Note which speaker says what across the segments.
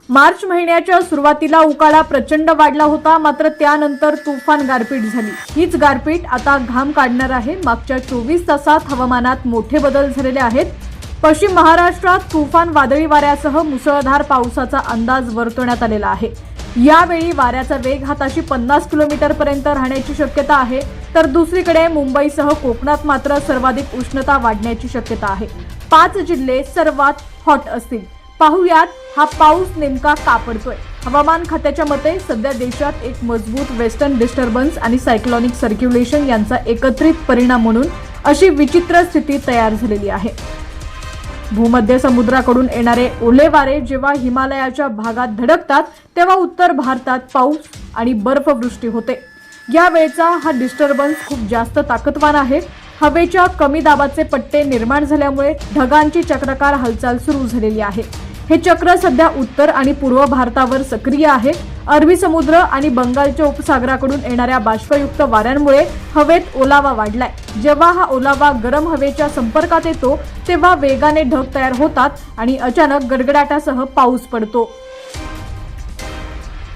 Speaker 1: मार्च महिन्याच्या सुरुवातीला उकाडा प्रचंड वाढला होता, मात्र त्यानंतर तुफान गारपीट झाली। हीच गारपीट आता घाम काढणार आहे। मागच्या 24 तासात हवामानात मोठे बदल झालेले आहेत। पश्चिम महाराष्ट्रात तुफान वादळी वाऱ्यासह मुसळधार पावसाचा अंदाज वर्तवण्यात आलेला आहे। यावेळी वाऱ्याचा वेग हा ताशी 50 किलोमीटर पर्यंत राहण्याची शक्यता आहे, तर दुसरीकडे मुंबईसह कोकणात मात्र सर्वाधिक उष्णता वाढण्याची शक्यता आहे। 5 जिल्हे सर्वात हॉट असतील। पाहुयात हा पाऊस नेमका का पडतोय। हवामान खात्याच्या मते सध्या देशात एक मजबूत वेस्टर्न डिस्टर्बन्स आणि सायक्लॉनिक सर्क्युलेशन यांचा एकत्रित परिणाम म्हणून अशी विचित्र स्थिती तयार झालेली आहे। भूमध्य समुद्राकडून येणारे ओले वारे जेव्हा हिमालयाच्या भागात धडकतात तेव्हा उत्तर भारतात पाऊस आणि बर्फवृष्टी होते। यावेळचा हा डिस्टर्बन्स खूप जास्त ताकदवान आहे। हवेच्या कमी दाबाचे पट्टे निर्माण झाल्यामुळे ढगांची चक्राकार हालचाल सुरू झालेली आहे। हे चक्र सध्या उत्तर आणि पूर्व भारतावर सक्रिय आहे। अरबी समुद्र आणि बंगालच्या उपसागराकडून येणाऱ्या बाष्पयुक्त वाऱ्यांमुळे हवेत ओलावा वाढलाय। जेव्हा हा ओलावा गरम हवेच्या संपर्कात येतो तेव्हा वेगाने ढग तयार होतात आणि अचानक गडगडाटासह पाऊस पडतो।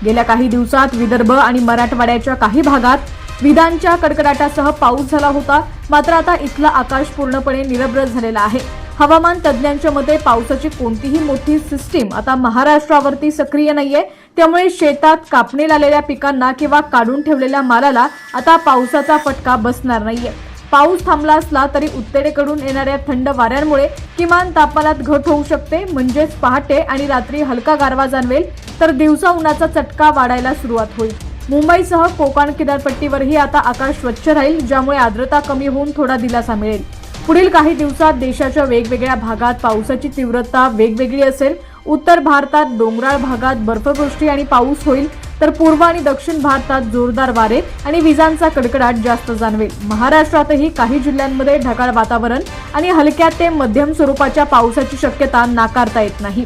Speaker 1: गेल्या काही दिवसात विदर्भ आणि मराठवाड्याच्या काही भागात विजांच्या कडकडाटासह पाऊस झाला होता, मात्र आता इथलं आकाश पूर्णपणे निरभ्र झालेलं आहे। हवामान तज्ज्ञांच्या मते पावसाची कोणतीही मोठी सिस्टीम आता महाराष्ट्रावरती सक्रिय नाहीये, त्यामुळे शेतात कापणीला आलेल्या पिकांना किंवा काढून ठेवलेल्या मालाला आता पावसाचा फटका बसणार नाहीये। पाऊस थांबला असला तरी उत्तरेकडून येणाऱ्या थंड वाऱ्यांमुळे किमान तापमानात घट होऊ शकते, म्हणजेच पहाटे आणि रात्री हलका गारवा जाणवेल, तर दिवसा उन्हाचा चटका वाढायला सुरुवात होईल। मुंबईसह कोकण किनारपट्टीवरही आता आकाश स्वच्छ राहील, ज्यामुळे आर्द्रता कमी होऊन थोडा दिलासा मिळेल। पुढील काही दिवसात देशाच्या वेगवेगळ्या भागात पावसाची तीव्रता वेगवेगळी असेल। उत्तर भारतात डोंगराळ भागात बर्फवृष्टी आणि पाऊस होईल, तर पूर्व आणि दक्षिण भारतात जोरदार वारे आणि विजांचा कडकडाट जास्त जाणवेल। महाराष्ट्रातही काही जिल्ह्यांमध्ये ढगाळ वातावरण आणि हलक्या ते मध्यम स्वरूपाच्या पावसाची शक्यता नाकारता येत नाही।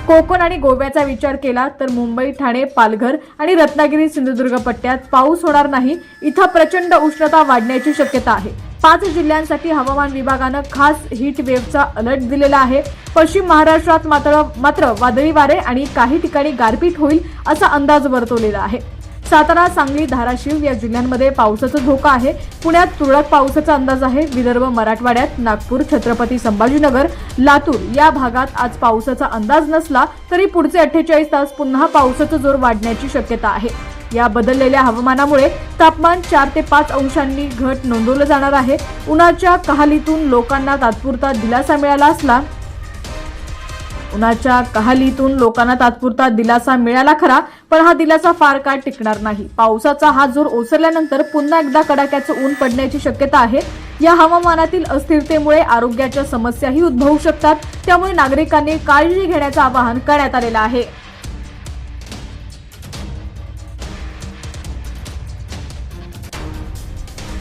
Speaker 1: कोकण आणि गोव्याचा विचार केला तर मुंबई, ठाणे, पालघर आणि रत्नागिरी सिंधुदुर्ग पट्ट्यात पाऊस होणार नाही। इथं प्रचंड उष्णता वाढण्याची शक्यता आहे। 5 जिल्ह्यांसाठी हवामान विभागानं खास हीट वेव्हचा अलर्ट दिलेला आहे। पश्चिम महाराष्ट्रात मात्र वादळी वारे आणि काही ठिकाणी गारपीट होईल असा अंदाज वर्तवलेला आहे। सातारा, सांगली, धाराशिव या जिल्ह्यांमध्ये पावसाचा धोका आहे। पुण्यात तुरळक पावसाचा अंदाज आहे। विदर्भ, मराठवाड्यात नागपूर, छत्रपती संभाजीनगर, लातूर या भागात आज पावसाचा अंदाज नसला तरी पुढचे 48 तास पुन्हा पावसाचा जोर वाढण्याची शक्यता आहे। या बदललेल्या हवामानामुळे तापमान 4 ते 5 अंशांनी घट नोंदवलं जाणार आहे। उन्हाच्या कहालीतून लोकांना तात्पुरता दिलासा मिळाला खरा, पण हा दिलासा फार काळ टिकणार नाही। पावसाचा हा जोर ओसरल्यानंतर पुन्हा एकदा कडाक्याचं ऊन पडण्याची शक्यता आहे। या हवामानातील अस्थिरतेमुळे आरोग्याच्या समस्याही उद्भवू शकतात, त्यामुळे नागरिकांनी काळजी घेण्याचं आवाहन करण्यात आलेलं आहे।